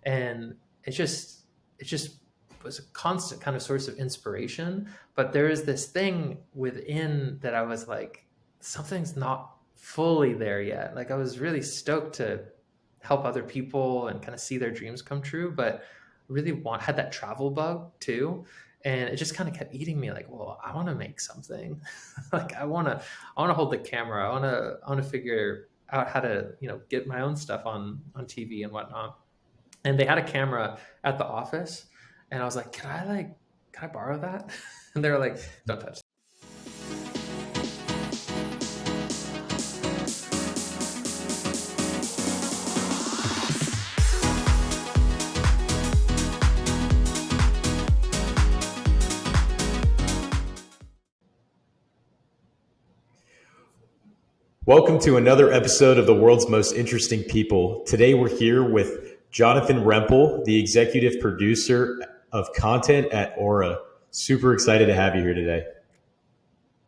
And it just was a constant kind of source of inspiration. But there is this thing within that I was like, something's not fully there yet. Like I was really stoked to help other people and kind of see their dreams come true, but really had that travel bug too. And it just kind of kept eating me like, well, I want to make something. Like I want to hold the camera. I want to figure out how to, get my own stuff on TV and whatnot. And they had a camera at the office, and I was like, can I borrow that? And they were like, don't touch. Welcome to another episode of the world's most interesting people. Today we're here with Jonathan Remple, the executive producer of content at Oura. Super excited to have you here today.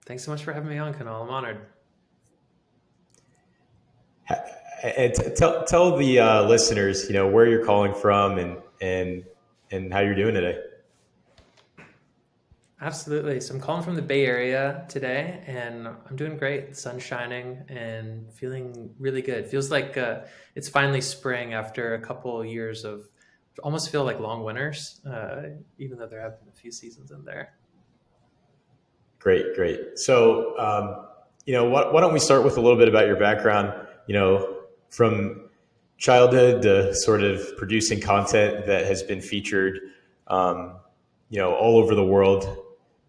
Thanks so much for having me on, Kunal. I'm honored. And tell the listeners, where you're calling from and how you're doing today. Absolutely. So I'm calling from the Bay Area today, and I'm doing great. The sun's shining and feeling really good. Feels like it's finally spring after a couple of years of almost feel like long winters, even though there have been a few seasons in there. Great. So, why don't we start with a little bit about your background, from childhood to sort of producing content that has been featured, all over the world.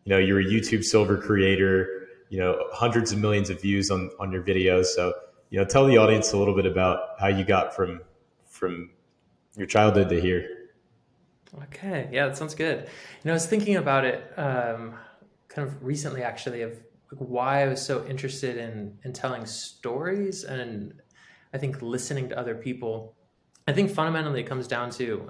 You're a YouTube silver creator, hundreds of millions of views on your videos. So, tell the audience a little bit about how you got from your childhood to here. Okay. Yeah, that sounds good. I was thinking about it kind of recently, actually, of why I was so interested in telling stories, and I think listening to other people. I think fundamentally it comes down to,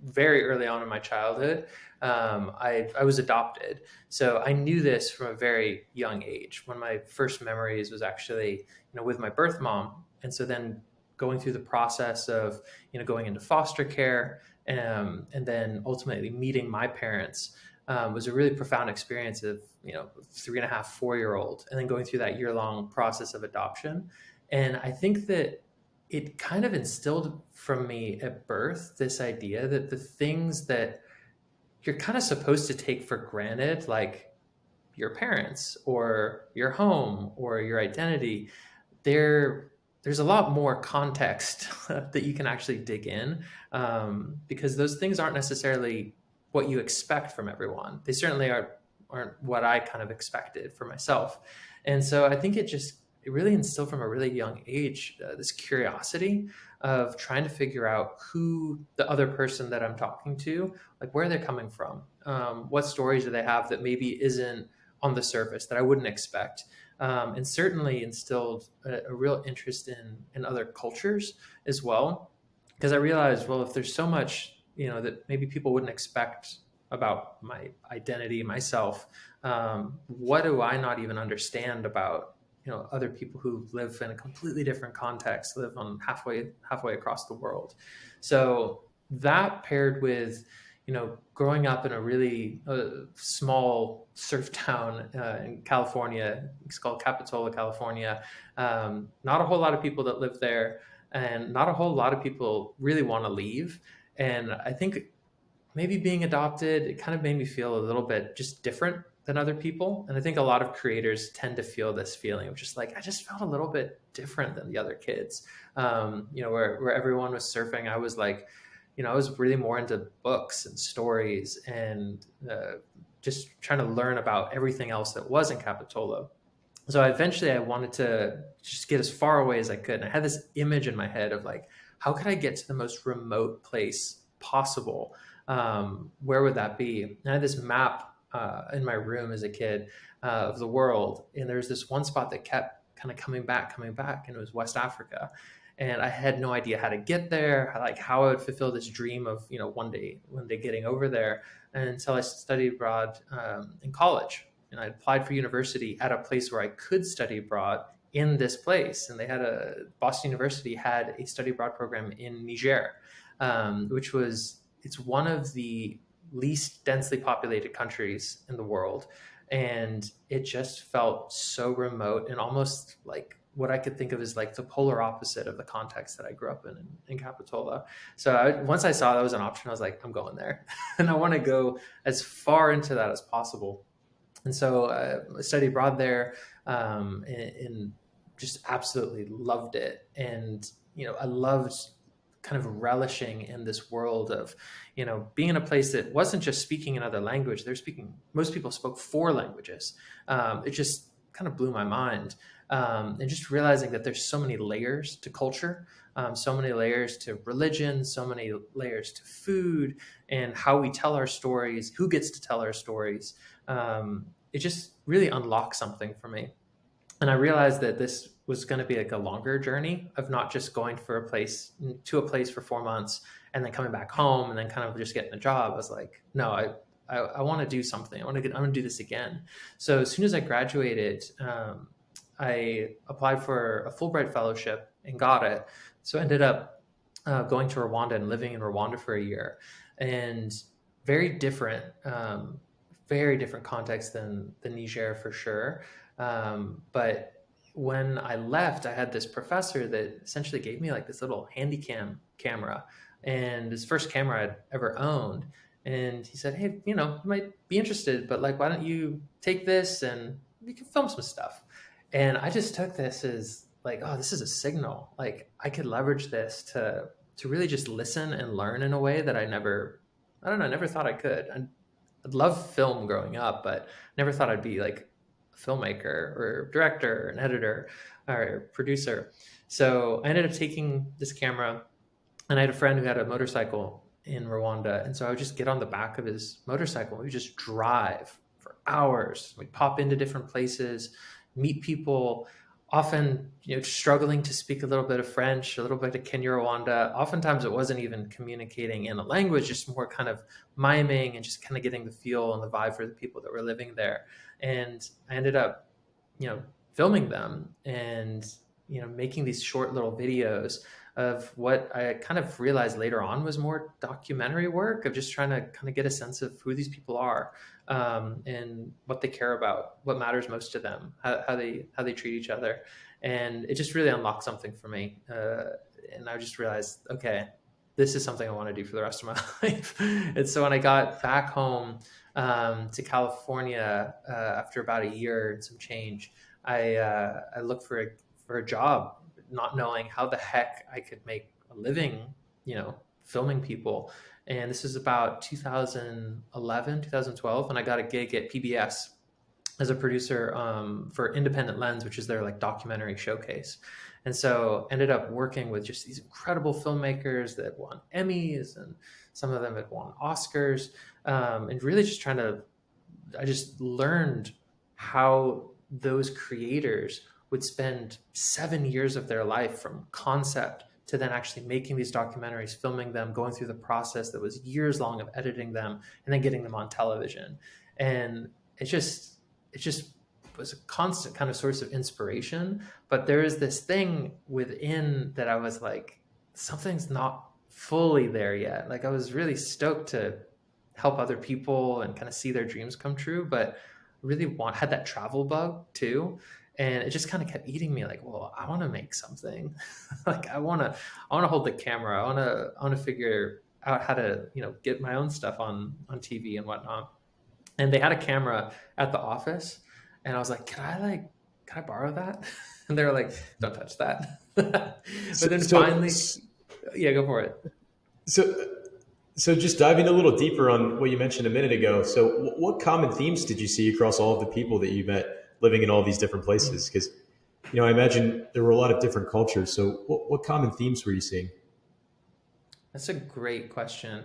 very early on in my childhood, I was adopted. So I knew this from a very young age. One of my first memories was actually, with my birth mom. And so then going through the process of, going into foster care, and then ultimately meeting my parents, was a really profound experience of, 3.5, 4-year-old, and then going through that year-long process of adoption. And I think that it kind of instilled from me at birth this idea that the things that you're kind of supposed to take for granted, like your parents or your home or your identity, there's a lot more context that you can actually dig in, because those things aren't necessarily what you expect from everyone. They certainly aren't what I kind of expected for myself. And so I think it really instilled from a really young age this curiosity of trying to figure out who the other person that I'm talking to, like where they're coming from, what stories do they have that maybe isn't on the surface that I wouldn't expect, and certainly instilled a real interest in other cultures as well, because I realized, well, if there's so much that maybe people wouldn't expect about my identity, myself, what do I not even understand about other people who live in a completely different context, live on halfway across the world. So that paired with, growing up in a really small surf town in California, it's called Capitola, California. Not a whole lot of people that live there, and not a whole lot of people really want to leave. And I think maybe being adopted, it kind of made me feel a little bit just different than other people. And I think a lot of creators tend to feel this feeling of just like, I just felt a little bit different than the other kids. Where everyone was surfing, I was like, I was really more into books and stories and just trying to learn about everything else that was in Capitola. So eventually I wanted to just get as far away as I could. And I had this image in my head of like, how could I get to the most remote place possible? Where would that be? And I had this map in my room as a kid of the world. And there's this one spot that kept kind of coming back, and it was West Africa. And I had no idea how to get there, how I would fulfill this dream of, one day getting over there, until I studied abroad in college. And I applied for university at a place where I could study abroad in this place. And Boston University had a study abroad program in Niger. which was it's one of the least densely populated countries in the world, and it just felt so remote and almost like what I could think of as like the polar opposite of the context that I grew up in Capitola. So once I saw that was an option, I was like, I'm going there, and I want to go as far into that as possible. And so I studied abroad there, and just absolutely loved it. And I loved kind of relishing in this world of being in a place that wasn't just speaking another language. They're speaking, most people spoke four languages. It just kind of blew my mind, and just realizing that there's so many layers to culture, so many layers to religion, so many layers to food, and how we tell our stories, who gets to tell our stories. It just really unlocked something for me. And I realized that this was going to be like a longer journey of not just going to a place for 4 months and then coming back home and then kind of just getting a job. I was like, no, I want to do something. I want to do this again. So as soon as I graduated, I applied for a Fulbright fellowship and got it. So I ended up going to Rwanda and living in Rwanda for a year, and very different, very different context than the Niger for sure. But when I left, I had this professor that essentially gave me like this little handy cam camera, and his first camera I'd ever owned. And he said, "Hey, you might be interested, but like, why don't you take this and you can film some stuff?" And I just took this as like, oh, this is a signal. Like I could leverage this to really just listen and learn in a way that I don't know, I never thought I could. I'd loved film growing up, but never thought I'd be like a filmmaker or director or an editor or producer. So I ended up taking this camera, and I had a friend who had a motorcycle in Rwanda. And so I would just get on the back of his motorcycle. We would just drive for hours. We'd pop into different places, meet people, often struggling to speak a little bit of French, a little bit of Kinyarwanda. Oftentimes it wasn't even communicating in a language, just more kind of miming and just kind of getting the feel and the vibe for the people that were living there. And I ended up filming them and making these short little videos of what I kind of realized later on was more documentary work of just trying to kind of get a sense of who these people are, and what they care about, what matters most to them, how they treat each other. And it just really unlocked something for me. And I just realized, okay, this is something I want to do for the rest of my life. And so when I got back home to California after about a year and some change, I looked for a job, not knowing how the heck I could make a living, filming people. And this is about 2011, 2012, and I got a gig at PBS as a producer for Independent Lens, which is their like documentary showcase. And so ended up working with just these incredible filmmakers that won Emmys, and some of them had won Oscars, and really just I just learned how those creators would spend 7 years of their life from concept to then actually making these documentaries, filming them, going through the process that was years long of editing them, and then getting them on television. And it just was a constant kind of source of inspiration. But there is this thing within that I was like, something's not fully there yet. Like I was really stoked to help other people and kind of see their dreams come true, but really had that travel bug too. And it just kind of kept eating me like, well, I want to make something. Like I want to hold the camera. I want to figure out how to, get my own stuff on TV and whatnot. And they had a camera at the office, and I was like, can I borrow that? And they were like, don't touch that. But then finally, yeah, go for it. So just diving a little deeper on what you mentioned a minute ago. So what common themes did you see across all of the people that you met living in all these different places? Because, I imagine there were a lot of different cultures. So what common themes were you seeing? That's a great question.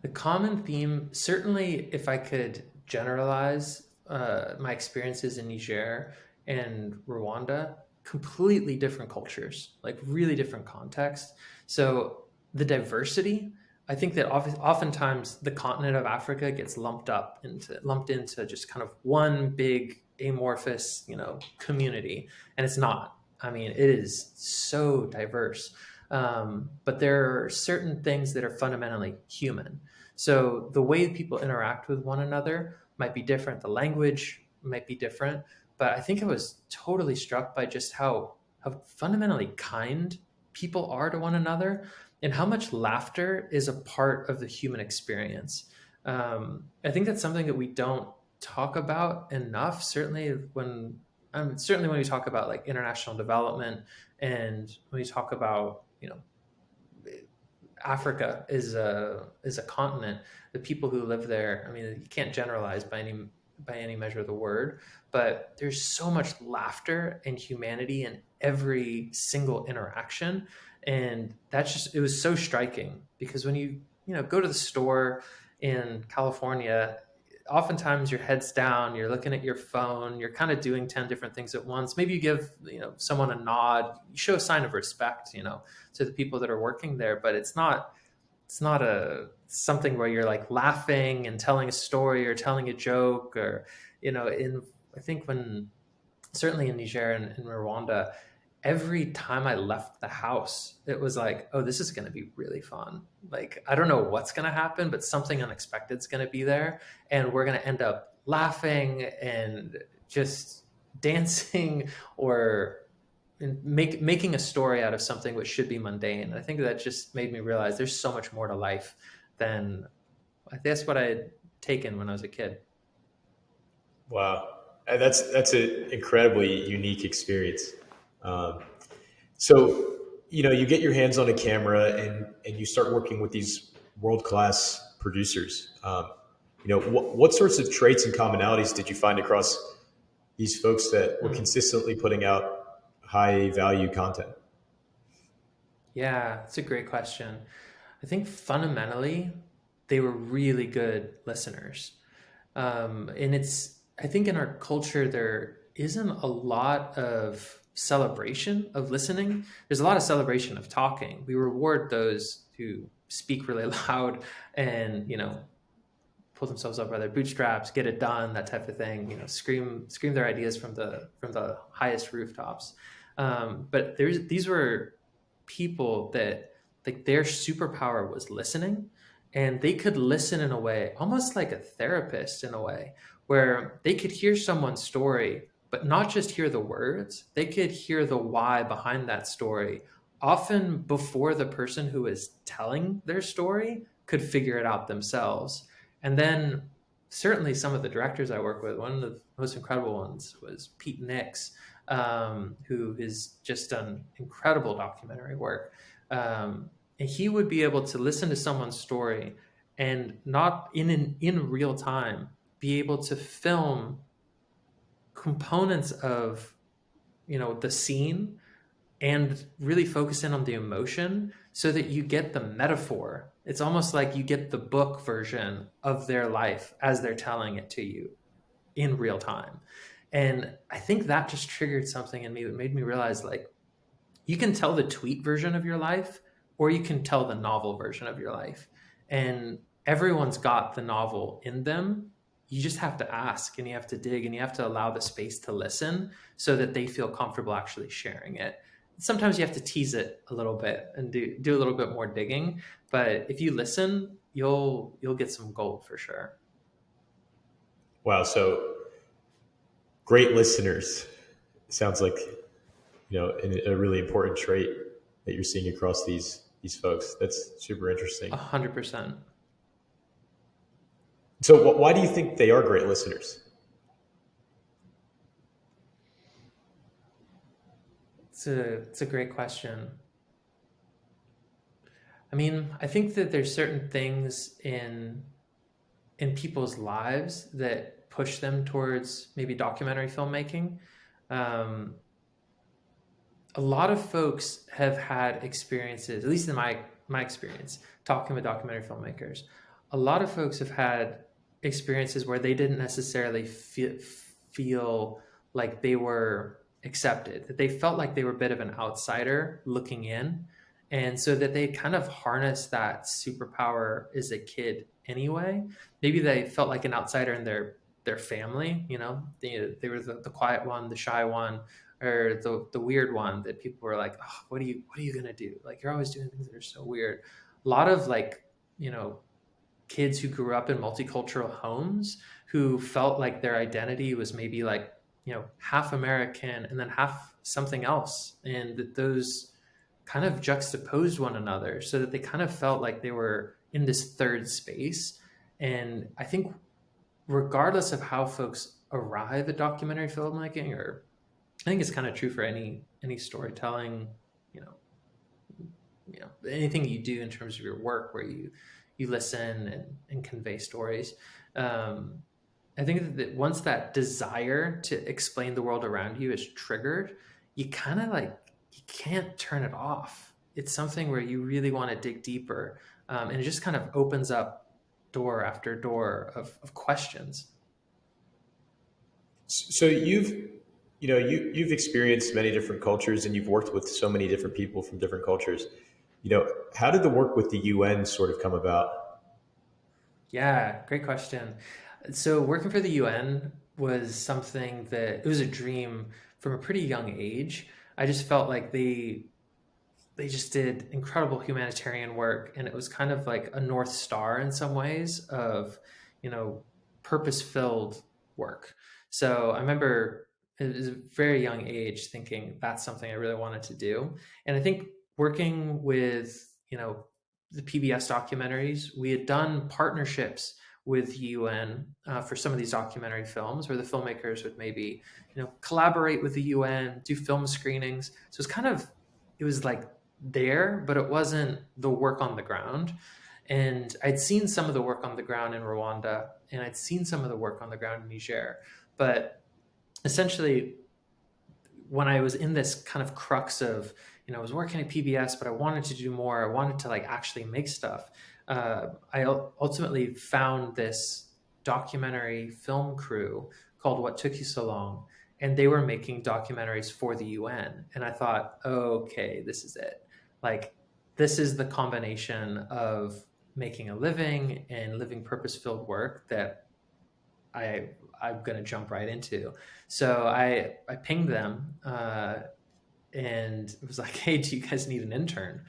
The common theme, certainly if I could generalize my experiences in Niger and Rwanda, completely different cultures, like really different contexts. So the diversity, I think that oftentimes the continent of Africa gets lumped into just kind of one big amorphous, community, and it's not. I mean, it is so diverse. But there are certain things that are fundamentally human. So the way people interact with one another might be different. The language might be different. But I think I was totally struck by just how fundamentally kind people are to one another and how much laughter is a part of the human experience. I think that's something that we don't talk about enough. Certainly when we talk about like international development, and when we talk about Africa is a continent. The people who live there, I mean, you can't generalize by any measure of the word, but there's so much laughter and humanity in every single interaction, and that's just it was so striking because when you go to the store in California, oftentimes your head's down, you're looking at your phone, you're kind of doing 10 different things at once. Maybe you give someone a nod, you show a sign of respect to the people that are working there, but it's not a something where you're like laughing and telling a story or telling a joke, or in I think when certainly in Niger and in Rwanda, every time I left the house, it was like, oh, this is going to be really fun. Like, I don't know what's going to happen, but something unexpected is going to be there. And we're going to end up laughing and just dancing or making a story out of something which should be mundane. And I think that just made me realize there's so much more to life than I guess what I had taken when I was a kid. Wow, and that's an incredibly unique experience. Um, so, you get your hands on a camera and you start working with these world class producers. What sorts of traits and commonalities did you find across these folks that were Hmm. consistently putting out high value content? Yeah, it's a great question. I think fundamentally, they were really good listeners. And I think in our culture, there isn't a lot of celebration of listening. There's a lot of celebration of talking. We reward those who speak really loud and, pull themselves up by their bootstraps, get it done, that type of thing, scream their ideas from the highest rooftops. But these were people that like their superpower was listening, and they could listen in a way almost like a therapist in a way where they could hear someone's story but not just hear the words, they could hear the why behind that story, often before the person who is telling their story could figure it out themselves. And then certainly some of the directors I work with, one of the most incredible ones was Pete Nix, who has just done incredible documentary work. And he would be able to listen to someone's story and not in real time be able to film components of the scene and really focus in on the emotion so that you get the metaphor. It's almost like you get the book version of their life as they're telling it to you in real time. And I think that just triggered something in me that made me realize like you can tell the tweet version of your life or you can tell the novel version of your life. And everyone's got the novel in them. You just have to ask and you have to dig and you have to allow the space to listen so that they feel comfortable actually sharing it. Sometimes you have to tease it a little bit and do a little bit more digging, but if you listen, you'll get some gold for sure. Wow. So great listeners sounds like, a really important trait that you're seeing across these folks. That's super interesting. 100%. So why do you think they are great listeners? It's a great question. I mean, I think that there's certain things in people's lives that push them towards maybe documentary filmmaking. Um, a lot of folks have had experiences, at least in my experience, talking with documentary filmmakers. A lot of folks have had experiences where they didn't necessarily feel like they were accepted, that they felt like they were a bit of an outsider looking in. And so that they kind of harnessed that superpower as a kid anyway. Maybe they felt like an outsider in their family, they were the quiet one, the shy one, or the weird one that people were like, oh, what are you gonna do? Like you're always doing things that are so weird. A lot of like, you know, kids who grew up in multicultural homes who felt like their identity was maybe like, you know, half American and then half something else, and that those kind of juxtaposed one another so that they kind of felt like they were in this third space. And I think regardless of how folks arrive at documentary filmmaking, or I think it's kind of true for any storytelling, you know, anything you do in terms of your work where you listen and convey stories. um, I think that once that desire to explain the world around you is triggered, you kind of like, you can't turn it off. It's something where you really want to dig deeper, and it just kind of opens up door after door of questions. So you've experienced many different cultures and you've worked with so many different people from different cultures. How did the work with the UN sort of come about? Yeah, great question. So working for the UN was something that, it was a dream from a pretty young age. I just felt like they just did incredible humanitarian work, and it was kind of like a north star in some ways of, you know, purpose filled work. So I remember it was a very young age thinking that's something I really wanted to do. And I think working with, you know, the PBS documentaries, we had done partnerships with UN for some of these documentary films where the filmmakers would maybe, you know, collaborate with the UN, do film screenings. So it's kind of, it was like there, but it wasn't the work on the ground. And I'd seen some of the work on the ground in Rwanda, and I'd seen some of the work on the ground in Niger. But essentially, when I was in this kind of crux of, you know, I was working at PBS, but I wanted to do more. I wanted to like actually make stuff. I ultimately found this documentary film crew called What Took You So Long, and they were making documentaries for the UN. And I thought, okay, this is it. Like, this is the combination of making a living and living purpose-filled work that I I'm gonna jump right into. So I pinged them, and it was like, hey, do you guys need an intern?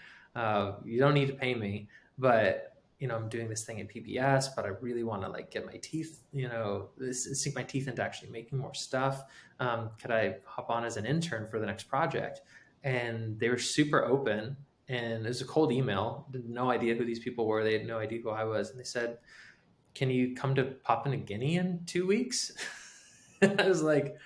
You don't need to pay me, but you know, I'm doing this thing at PBS, but I really want to like get my teeth, you know, sink my teeth into actually making more stuff. Could I hop on as an intern for the next project? And they were super open. And it was a cold email. Had no idea who these people were. They had no idea who I was. And they said, "Can you come to Papua New Guinea in 2 weeks?" And I was like,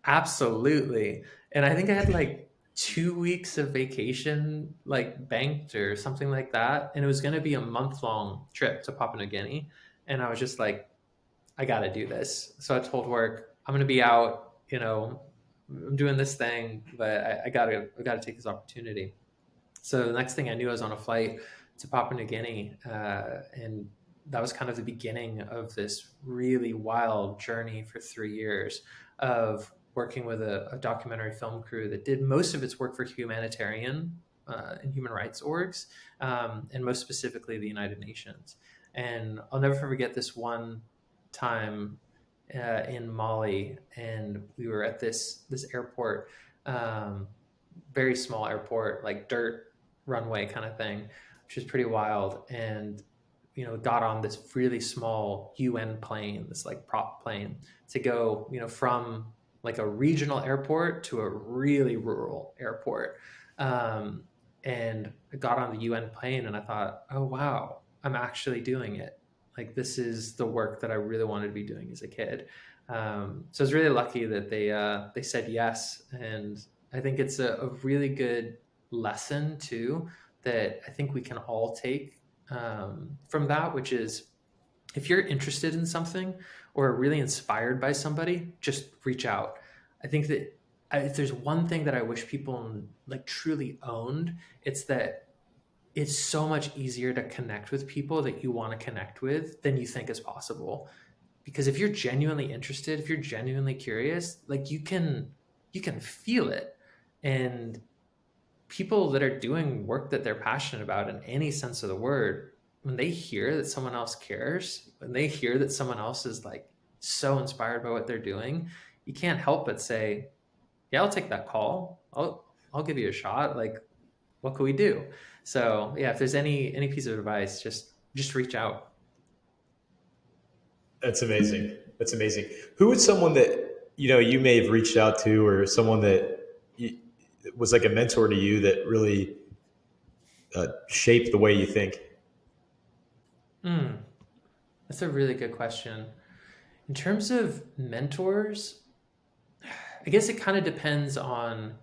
absolutely. And I think I had like 2 weeks of vacation, like banked or something like that. And it was going to be a month-long trip to Papua New Guinea. And I was just like, I got to do this. So I told work, I'm going to be out, you know, I'm doing this thing, but I got to take this opportunity. So the next thing I knew, I was on a flight to Papua New Guinea, and that was kind of the beginning of this really wild journey for 3 years of working with a documentary film crew that did most of its work for humanitarian and human rights orgs, and most specifically the United Nations. And I'll never forget this one time in Mali, and we were at this airport, um, very small airport, like dirt runway kind of thing, which is pretty wild. And you know, got on this really small UN plane, this like prop plane, to go, you know, from like a regional airport to a really rural airport. Um, and I got on the UN plane and I thought, oh wow, I'm actually doing it. Like this is the work that I really wanted to be doing as a kid. So I was really lucky that they said yes, and I think it's a really good lesson too that I think we can all take from that, which is if you're interested in something or really inspired by somebody, just reach out. I think that if there's one thing that I wish people like truly owned, it's that it's so much easier to connect with people that you want to connect with than you think is possible. Because if you're genuinely interested, if you're genuinely curious, like you can feel it. And people that are doing work that they're passionate about in any sense of the word, when they hear that someone else cares, when they hear that someone else is like so inspired by what they're doing, you can't help but say, yeah, I'll take that call. I'll give you a shot. Like, what can we do? So yeah, if there's any piece of advice, just reach out. That's amazing. That's amazing. Who is someone that you may have reached out to, or someone that you, was like a mentor to you that really shaped the way you think? Hmm, that's a really good question. In terms of mentors, I guess it kind of depends on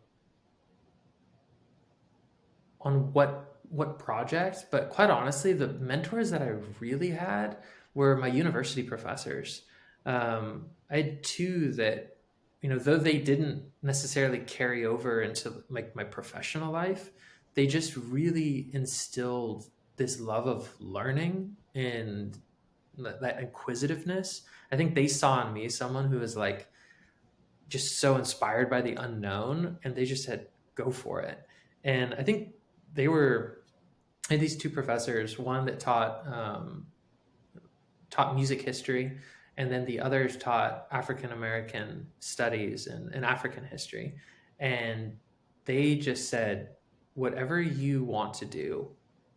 what project, but quite honestly, the mentors that I really had were my university professors. I had two that, though they didn't necessarily carry over into like my professional life, they just really instilled this love of learning and that inquisitiveness. I think they saw in me someone who was like just so inspired by the unknown, and they just said, go for it. And I think they were I had these two professors, one that taught music history, and then the others taught African American studies and African history. And they just said, whatever you want to do,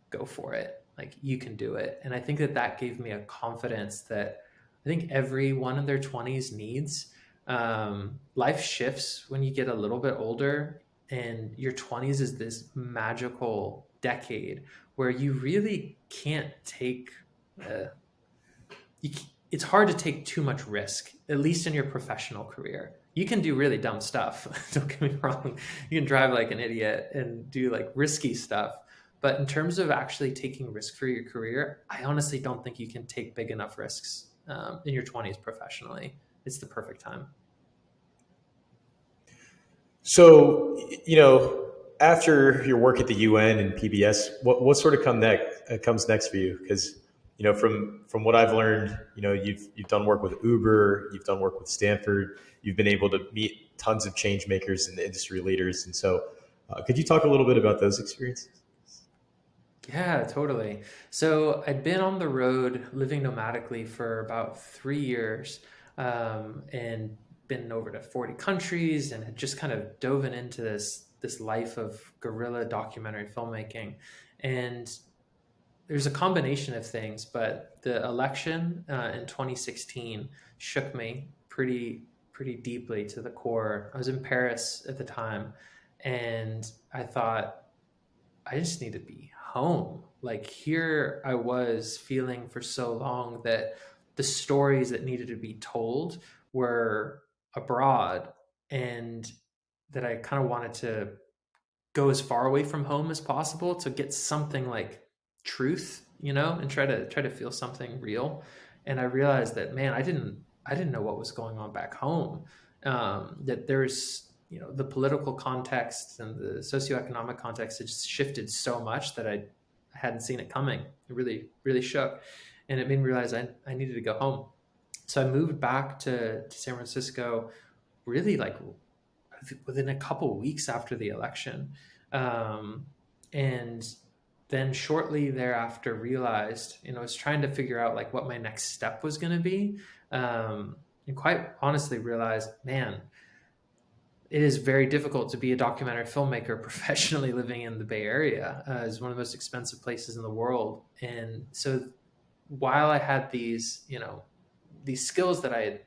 go for it. Like, you can do it. And I think that gave me a confidence that I think everyone in their 20s needs. Life shifts when you get a little bit older, and your 20s is this magical decade where you really can't take uh, you, it's hard to take too much risk, at least in your professional career. You can do really dumb stuff. Don't get me wrong. You can drive like an idiot and do like risky stuff. But in terms of actually taking risk for your career, I honestly don't think you can take big enough risks in your 20s professionally. It's the perfect time. So, after your work at the UN and PBS, what sort of comes next for you? Because, from what I've learned, you've done work with Uber, you've done work with Stanford, you've been able to meet tons of change makers and industry leaders. And so, could you talk a little bit about those experiences? Yeah, totally. So I'd been on the road living nomadically for about 3 years, and been over to 40 countries, and had just kind of dove into this life of guerrilla documentary filmmaking. And there's a combination of things, but the election in 2016 shook me pretty deeply to the core. I was in Paris at the time, and I thought, I just need to be home. Like, here I was feeling for so long that the stories that needed to be told were abroad, and that I kind of wanted to go as far away from home as possible to get something like truth, and try to feel something real. And I realized that, man, I didn't know what was going on back home. That there's, the political context and the socioeconomic context had just shifted so much that I hadn't seen it coming. It really shook, and it made me realize I needed to go home. So I moved back to San Francisco, really like within a couple weeks after the election. Um, and then shortly thereafter realized, I was trying to figure out like what my next step was going to be. And quite honestly realized, man, it is very difficult to be a documentary filmmaker professionally living in the Bay Area. It's one of the most expensive places in the world. And so while I had these skills that I had,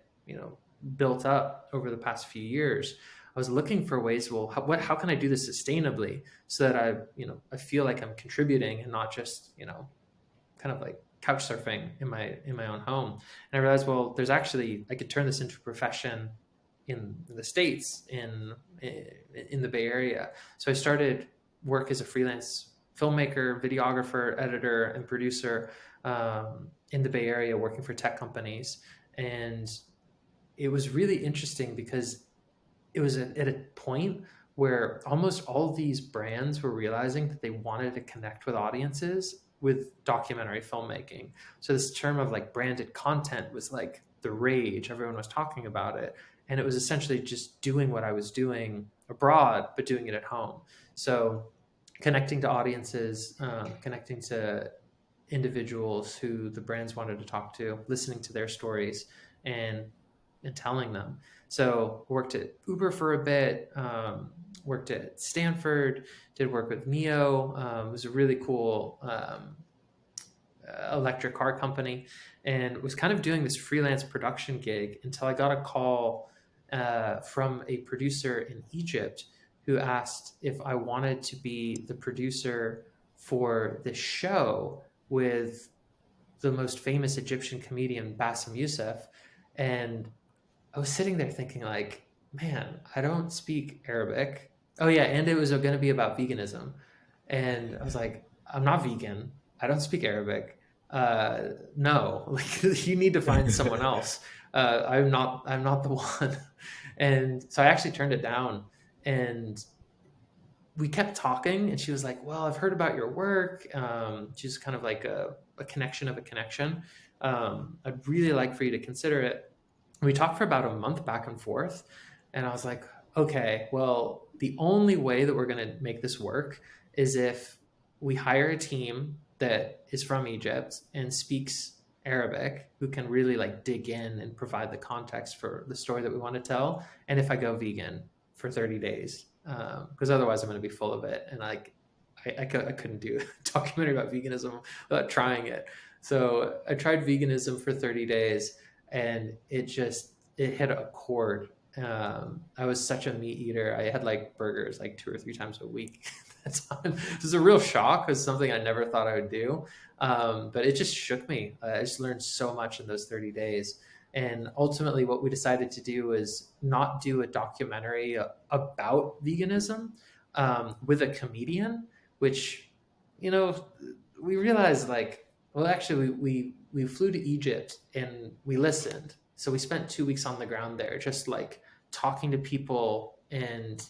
built up over the past few years, I was looking for ways. Well, how can I do this sustainably so that I feel like I'm contributing and not just, kind of like couch surfing in my own home. And I realized, well, there's actually, I could turn this into a profession in the States, in the Bay Area. So I started work as a freelance filmmaker, videographer, editor, and producer in the Bay Area, working for tech companies. And it was really interesting because it was at a point where almost all of these brands were realizing that they wanted to connect with audiences with documentary filmmaking. So this term of like branded content was like the rage. Everyone was talking about it. And it was essentially just doing what I was doing abroad, but doing it at home. So connecting to audiences, connecting to individuals who the brands wanted to talk to, listening to their stories, and and telling them. So worked at Uber for a bit, worked at Stanford, did work with Neo. It was a really cool electric car company, and was kind of doing this freelance production gig until I got a call from a producer in Egypt who asked if I wanted to be the producer for this show with the most famous Egyptian comedian Bassem Youssef. And I was sitting there thinking, like, man, I don't speak Arabic. Oh yeah, and it was going to be about veganism, and I was like, I'm not vegan. I don't speak Arabic. No, like you need to find someone else. I'm not the one. And so I actually turned it down, and we kept talking. And she was like, "Well, I've heard about your work." She's kind of like a connection of a connection. I'd really like for you to consider it. We talked for about a month back and forth, and I was like, okay, well, the only way that we're going to make this work is if we hire a team that is from Egypt and speaks Arabic, who can really like dig in and provide the context for the story that we want to tell. And if I go vegan for 30 days, because otherwise I'm going to be full of it. And like, I couldn't do a documentary about veganism without trying it. So I tried veganism for 30 days, and it hit a chord. I was such a meat eater. I had like burgers like 2 or 3 times a week. That's This is a real shock. It's something I never thought I would do, but it just shook me. I just learned so much in those 30 days. And ultimately, what we decided to do is not do a documentary about veganism with a comedian, which, you know, we realized like, well, actually, we flew to Egypt and we listened. So we spent 2 weeks on the ground there, just like talking to people and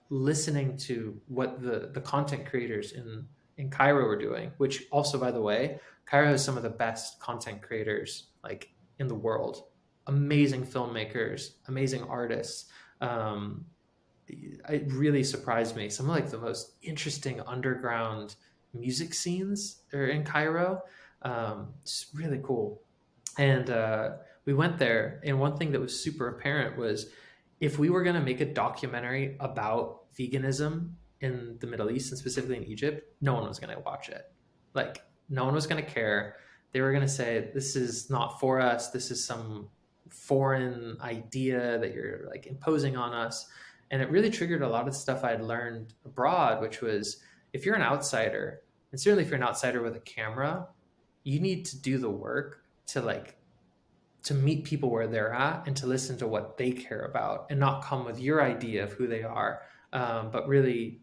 listening to what the content creators in Cairo were doing. Which also, by the way, Cairo has some of the best content creators like in the world. Amazing filmmakers, amazing artists. Um, it really surprised me. Some of like the most interesting underground music scenes are in Cairo. It's really cool. And we went there, and one thing that was super apparent was if we were going to make a documentary about veganism in the Middle East and specifically in Egypt, no one was going to watch it. Like, no one was going to care. They were going to say, this is not for us. This is some foreign idea that you're like imposing on us. And it really triggered a lot of stuff I'd learned abroad, which was if you're an outsider, and certainly if you're an outsider with a camera, you need to do the work to like to meet people where they're at and to listen to what they care about and not come with your idea of who they are, but really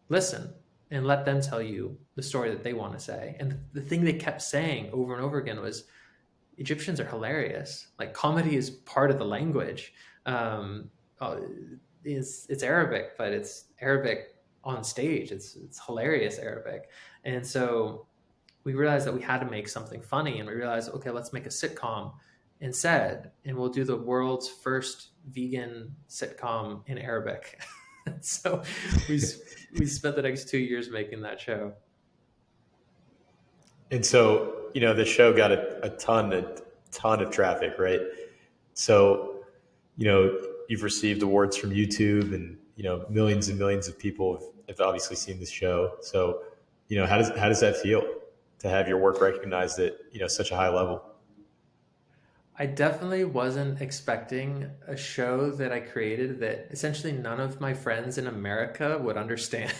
listen and let them tell you the story that they want to say. And the thing they kept saying over and over again was Egyptians are hilarious. Like comedy is part of the language. Um, uh, it's Arabic, but it's Arabic on stage. It's hilarious Arabic. And so we realized that we had to make something funny, and we realized, okay, let's make a sitcom instead, and we'll do the world's first vegan sitcom in Arabic. So we we spent the next 2 years making that show. And so, the show got a ton of traffic, right? So, you've received awards from YouTube, and millions and millions of people have obviously seen this show. So, how does that feel to have your work recognized at such a high level? I definitely wasn't expecting a show that I created that essentially none of my friends in America would understand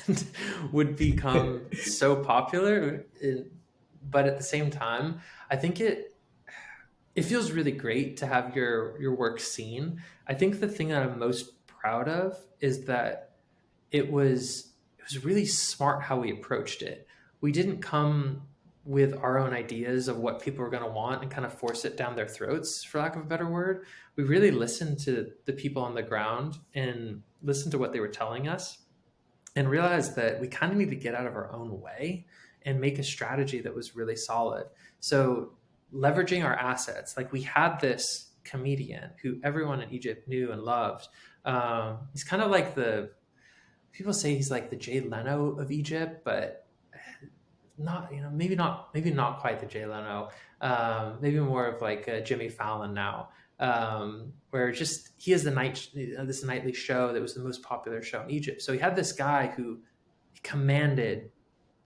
would become so popular. But at the same time, I think it feels really great to have your work seen. I think the thing that I'm most proud of is that it was really smart how we approached it. We didn't come with our own ideas of what people were going to want and kind of force it down their throats, for lack of a better word. We really listened to the people on the ground and listened to what they were telling us, and realized that we kind of need to get out of our own way and make a strategy that was really solid. So leveraging our assets, like we had this comedian who everyone in Egypt knew and loved. He's kind of like people say he's like the Jay Leno of Egypt, but not, maybe not quite the Jay Leno. Maybe more of like Jimmy Fallon now. where just he has this nightly show that was the most popular show in Egypt. So he had this guy who commanded,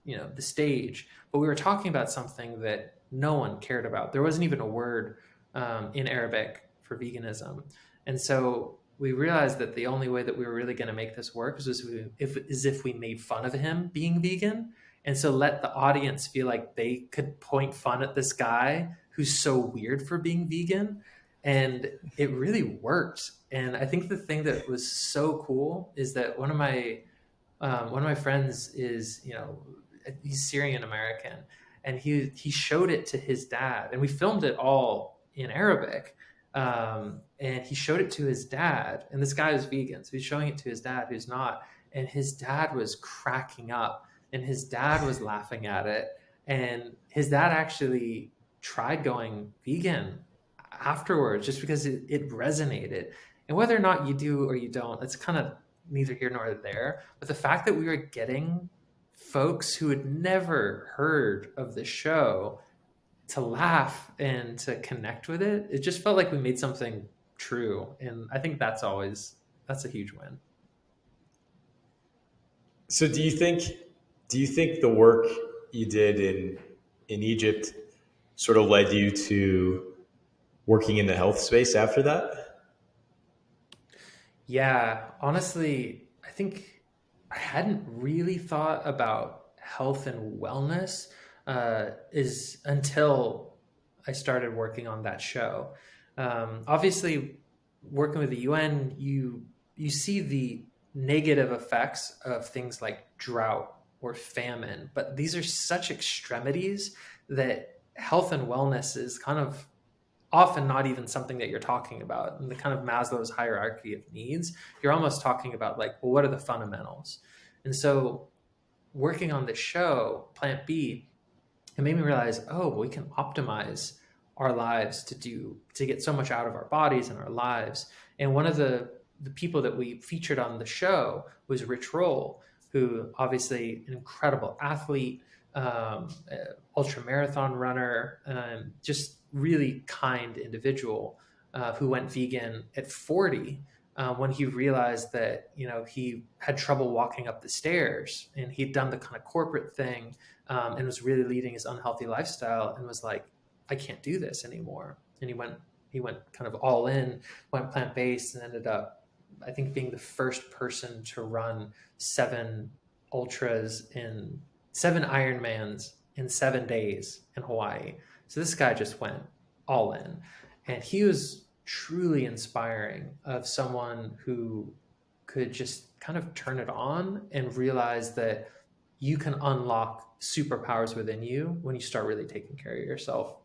the stage, but we were talking about something that no one cared about. There wasn't even a word in Arabic for veganism, and so we realized that the only way that we were really going to make this work is if we made fun of him being vegan, and so let the audience feel like they could point fun at this guy who's so weird for being vegan, and it really worked. And I think the thing that was so cool is that one of my friends is, he's Syrian American, and he showed it to his dad, and we filmed it all in Arabic, and he showed it to his dad, and this guy is vegan, so he's showing it to his dad who's not, and his dad was cracking up, and his dad was laughing at it, and his dad actually tried going vegan afterwards just because it resonated. And whether or not you do or you don't, it's kind of neither here nor there. But the fact that we were getting folks who had never heard of the show to laugh and to connect with it, it just felt like we made something true. And I think that's a huge win. So do you think the work you did in Egypt sort of led you to working in the health space after that? Yeah, honestly, I think I hadn't really thought about health and wellness is until I started working on that show. Obviously, working with the UN, you see the negative effects of things like drought or famine, but these are such extremities that health and wellness is kind of often not even something that you're talking about in the kind of Maslow's hierarchy of needs. You're almost talking about like, well, what are the fundamentals? And so working on the show, Plant B, it made me realize, oh, we can optimize our lives to get so much out of our bodies and our lives. And one of the people that we featured on the show was Rich Roll, who obviously an incredible athlete, ultra marathon runner, just really kind individual who went vegan at 40 when he realized that he had trouble walking up the stairs, and he'd done the kind of corporate thing, and was really leading his unhealthy lifestyle, and was like, I can't do this anymore. And he went kind of all in, went plant based, and ended up, I think, being the first person to run 7 Ironmans in 7 days in Hawaii. So this guy just went all in, and he was truly inspiring of someone who could just kind of turn it on and realize that you can unlock superpowers within you when you start really taking care of yourself.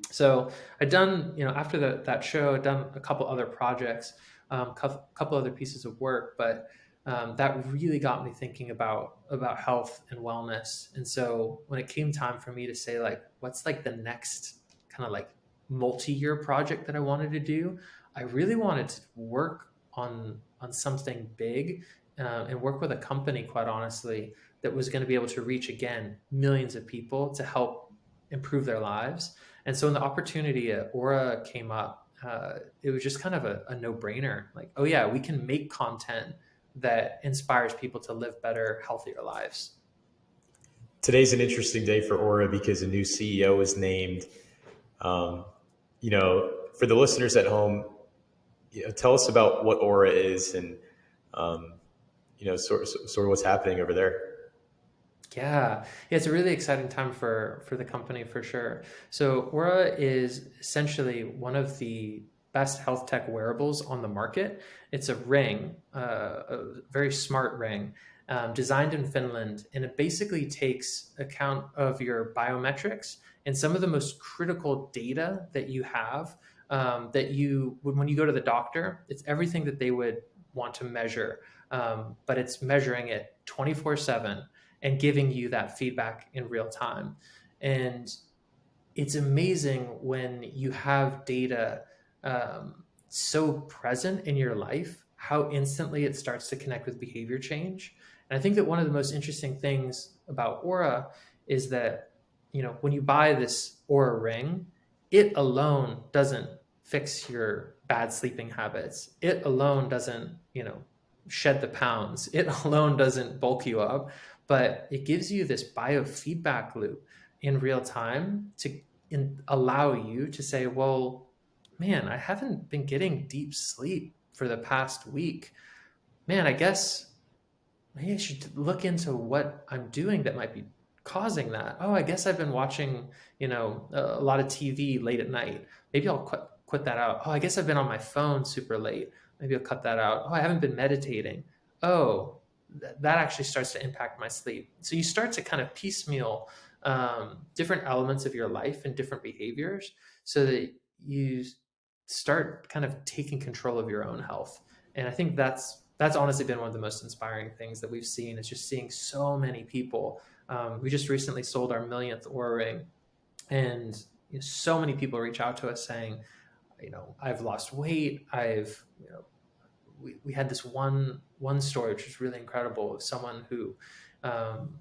So I'd done, after that show, I'd done a couple other projects, couple other pieces of work, but that really got me thinking about health and wellness. And so when it came time for me to say, like, what's like the next kind of like multi-year project that I wanted to do, I really wanted to work on something big, and work with a company, quite honestly, that was going to be able to reach again millions of people to help improve their lives. And so when the opportunity at Oura came up, it was just kind of a no-brainer. Like, oh yeah, we can make content that inspires people to live better, healthier lives. Today's an interesting day for Aura because a new CEO is named. Um, for the listeners at home, tell us about what Aura is and um, sort of what's happening over there. Yeah, it's a really exciting time for the company for sure. So Oura is essentially one of the best health tech wearables on the market. It's a ring, a very smart ring, designed in Finland, and it basically takes account of your biometrics and some of the most critical data that you have. That you when you go to the doctor, it's everything that they would want to measure, but it's measuring it 24/7 and giving you that feedback in real time. And it's amazing when you have data so present in your life, how instantly it starts to connect with behavior change. And I think that one of the most interesting things about Aura is that, when you buy this Aura ring, it alone doesn't fix your bad sleeping habits. It alone doesn't, shed the pounds. It alone doesn't bulk you up, but it gives you this biofeedback loop in real time to allow you to say, well, man, I haven't been getting deep sleep for the past week. Man, I guess maybe I should look into what I'm doing that might be causing that. Oh, I guess I've been watching, a lot of TV late at night. Maybe I'll quit that out. Oh, I guess I've been on my phone super late. Maybe I'll cut that out. Oh, I haven't been meditating. Oh, that actually starts to impact my sleep. So you start to kind of piecemeal different elements of your life and different behaviors so that you start kind of taking control of your own health. And I think that's honestly been one of the most inspiring things that we've seen is just seeing so many people. We just recently sold our millionth Oura ring, and so many people reach out to us saying, I've lost weight. We had this one story which was really incredible of someone who um,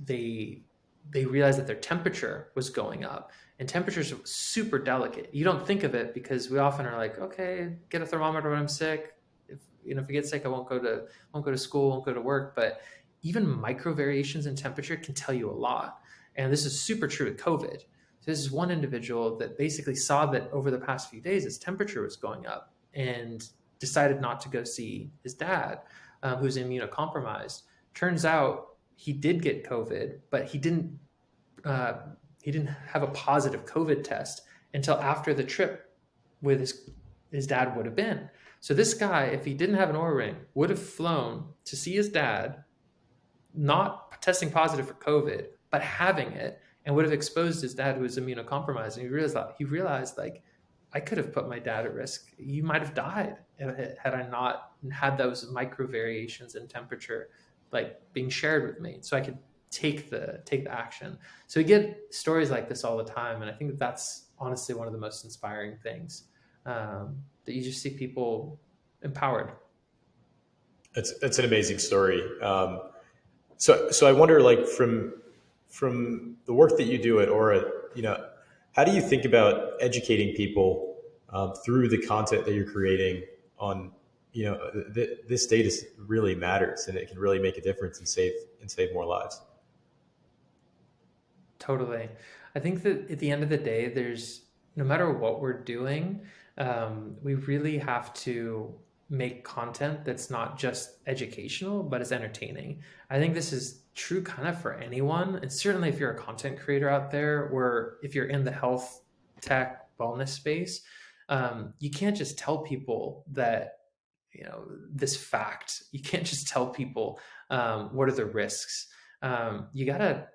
they they realized that their temperature was going up, and temperatures are super delicate. You don't think of it because we often are like, okay, get a thermometer when I'm sick. If I get sick, I won't go to school, won't go to work. But even micro variations in temperature can tell you a lot. And this is super true with COVID. So this is one individual that basically saw that over the past few days his temperature was going up and decided not to go see his dad, who's immunocompromised. Turns out he did get COVID, but uh, he didn't have a positive COVID test until after the trip with his dad would have been. So this guy, if he didn't have an Oura ring, would have flown to see his dad, not testing positive for COVID, but having it, and would have exposed his dad who was immunocompromised. And he realized like, I could have put my dad at risk. You might have died had I not had those micro variations in temperature, like being shared with me, so I could take the action. So we get stories like this all the time, and I think that's honestly one of the most inspiring things, that you just see people empowered. That's an amazing story. So I wonder, like from the work that you do at Aura, how do you think about educating people through the content that you're creating on, this data really matters and it can really make a difference and save more lives. Totally. I think that at the end of the day, there's no matter what we're doing, we really have to make content that's not just educational, but is entertaining. I think this is true kind of for anyone. And certainly if you're a content creator out there, or if you're in the health tech wellness space, you can't just tell people that, this fact. You can't just tell people what are the risks. You got to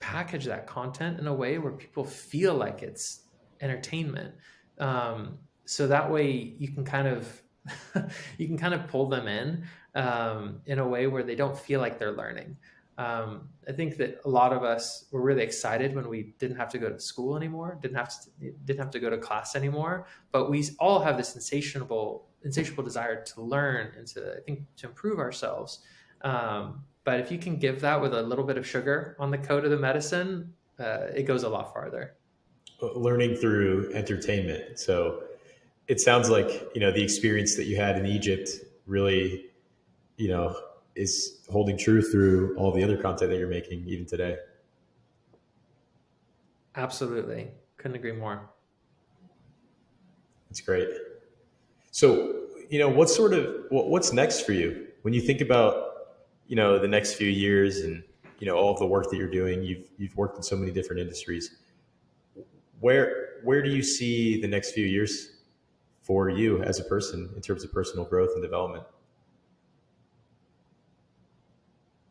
package that content in a way where people feel like it's entertainment, so that way you can kind of pull them in a way where they don't feel like they're learning. I think that a lot of us were really excited when we didn't have to go to school anymore, didn't have to go to class anymore, but we all have this insatiable desire to learn and to improve ourselves. But if you can give that with a little bit of sugar on the coat of the medicine, it goes a lot farther. Learning through entertainment. So it sounds like, the experience that you had in Egypt really, you know, is holding true through all the other content that you're making even today. Absolutely. Couldn't agree more. It's great. So, what's next for you when you think about, the next few years and, all of the work that you're doing? You've worked in so many different industries. Where do you see the next few years for you as a person in terms of personal growth and development?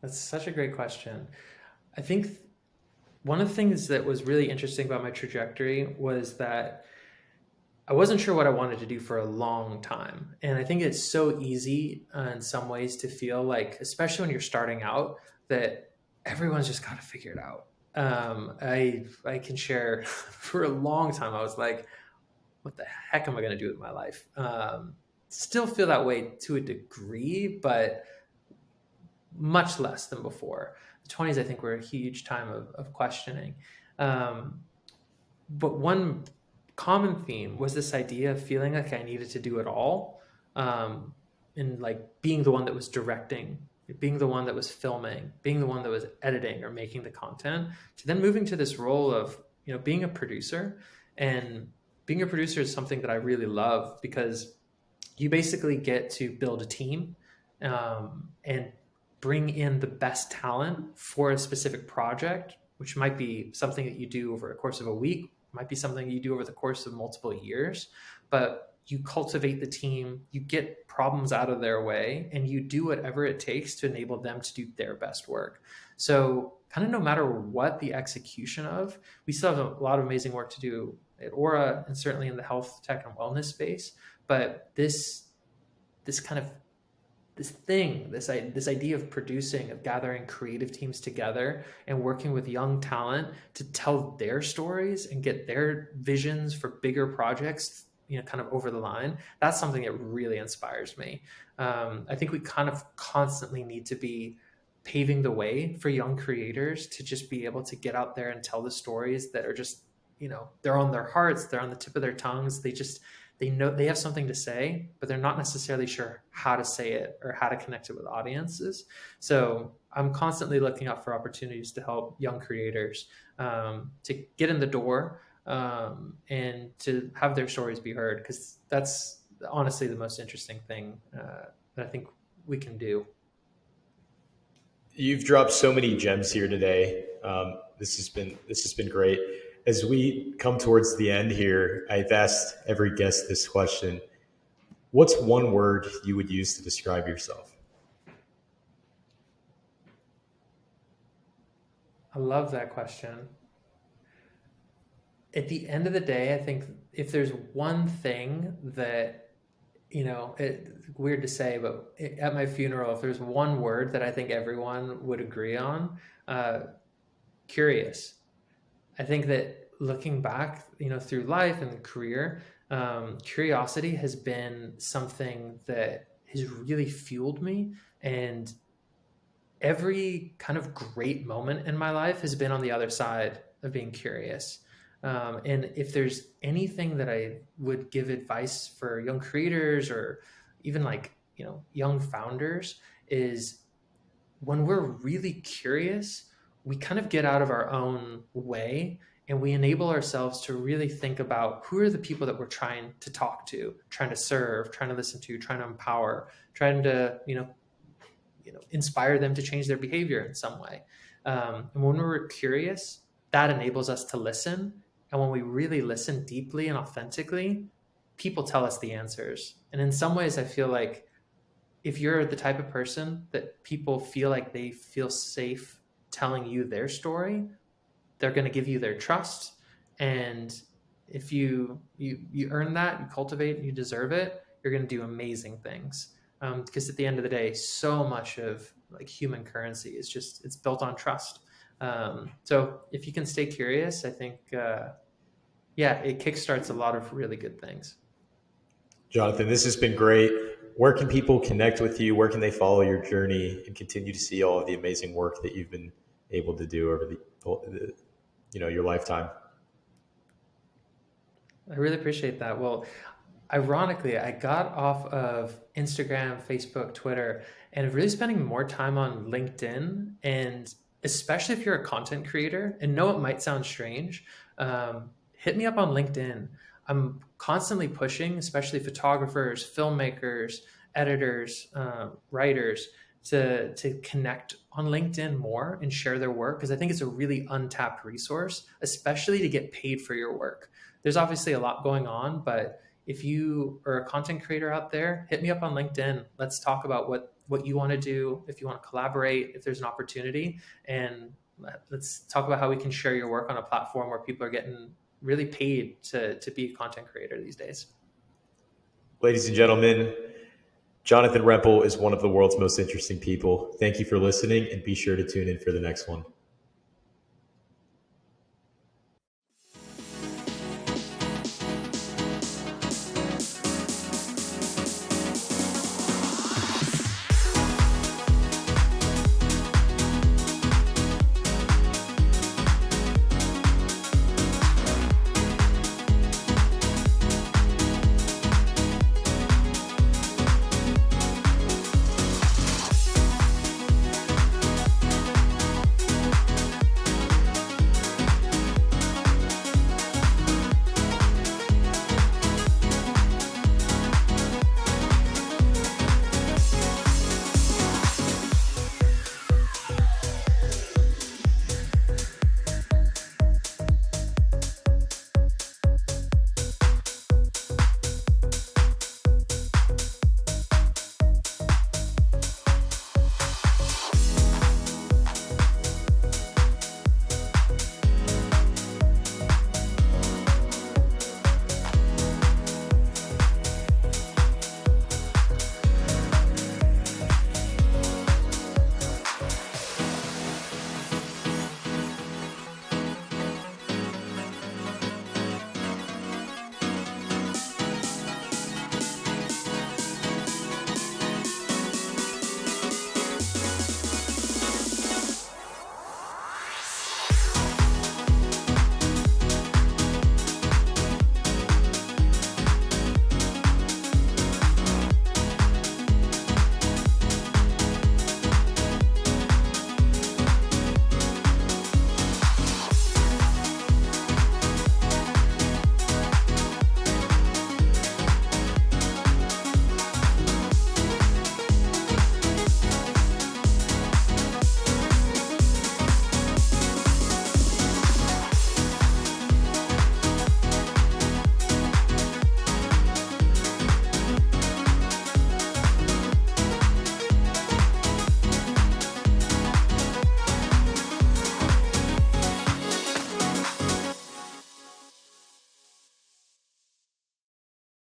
That's such a great question. I think one of the things that was really interesting about my trajectory was that I wasn't sure what I wanted to do for a long time. And I think it's so easy in some ways to feel like, especially when you're starting out, that everyone's just got to figure it out. I can share for a long time, I was like, what the heck am I going to do with my life? Still feel that way to a degree, but much less than before. The 20s, I think, were a huge time of questioning. But one common theme was this idea of feeling like I needed to do it all, um, and like being the one that was directing, being the one that was filming, being the one that was editing or making the content, to then moving to this role of being a producer. And being a producer is something that I really love because you basically get to build a team, and bring in the best talent for a specific project, which might be something that you do over a course of a week, might be something you do over the course of multiple years. But you cultivate the team, you get problems out of their way, and you do whatever it takes to enable them to do their best work. So, kind of no matter what the execution of, we still have a lot of amazing work to do at Aura and certainly in the health tech and wellness space. But this kind of this idea of producing, of gathering creative teams together and working with young talent to tell their stories and get their visions for bigger projects, kind of over the line. That's something that really inspires me. I think we kind of constantly need to be paving the way for young creators to just be able to get out there and tell the stories that are just, they're on their hearts, they're on the tip of their tongues. They know they have something to say, but they're not necessarily sure how to say it or how to connect it with audiences. So I'm constantly looking out for opportunities to help young creators, to get in the door, and to have their stories be heard, because that's honestly the most interesting thing that I think we can do. You've dropped so many gems here today. This has been great. As we come towards the end here, I've asked every guest this question: what's one word you would use to describe yourself? I love that question. At the end of the day, I think if there's one thing that, weird to say, but at my funeral, if there's one word that I think everyone would agree on, uh, curious. I think that looking back, through life and career, curiosity has been something that has really fueled me. And every kind of great moment in my life has been on the other side of being curious. And if there's anything that I would give advice for young creators or even like, young founders, is when we're really curious, we kind of get out of our own way and we enable ourselves to really think about who are the people that we're trying to talk to, trying to serve, trying to listen to, trying to empower, trying to, inspire them to change their behavior in some way. And when we're curious, that enables us to listen. And when we really listen deeply and authentically, people tell us the answers. And in some ways, I feel like if you're the type of person that people feel like they feel safe telling you their story, they're going to give you their trust. And if you earn that, you cultivate, you deserve it, you're going to do amazing things. Because at the end of the day, so much of like human currency is just, it's built on trust. So if you can stay curious, I think, yeah, it kickstarts a lot of really good things. Jonathan, this has been great. Where can people connect with you? Where can they follow your journey and continue to see all of the amazing work that you've been able to do over your lifetime? I really appreciate that. Well, ironically, I got off of Instagram, Facebook, Twitter, and really spending more time on LinkedIn. And especially if you're a content creator, and know it might sound strange, hit me up on LinkedIn. I'm constantly pushing, especially photographers, filmmakers, editors, writers, to connect on LinkedIn more and share their work, because I think it's a really untapped resource, especially to get paid for your work. There's obviously a lot going on, but if you are a content creator out there, hit me up on LinkedIn. Let's talk about what you want to do, if you want to collaborate, if there's an opportunity, and let's talk about how we can share your work on a platform where people are getting really paid to be a content creator these days. Ladies and gentlemen, Jonathan Remple is one of the world's most interesting people. Thank you for listening, and be sure to tune in for the next one.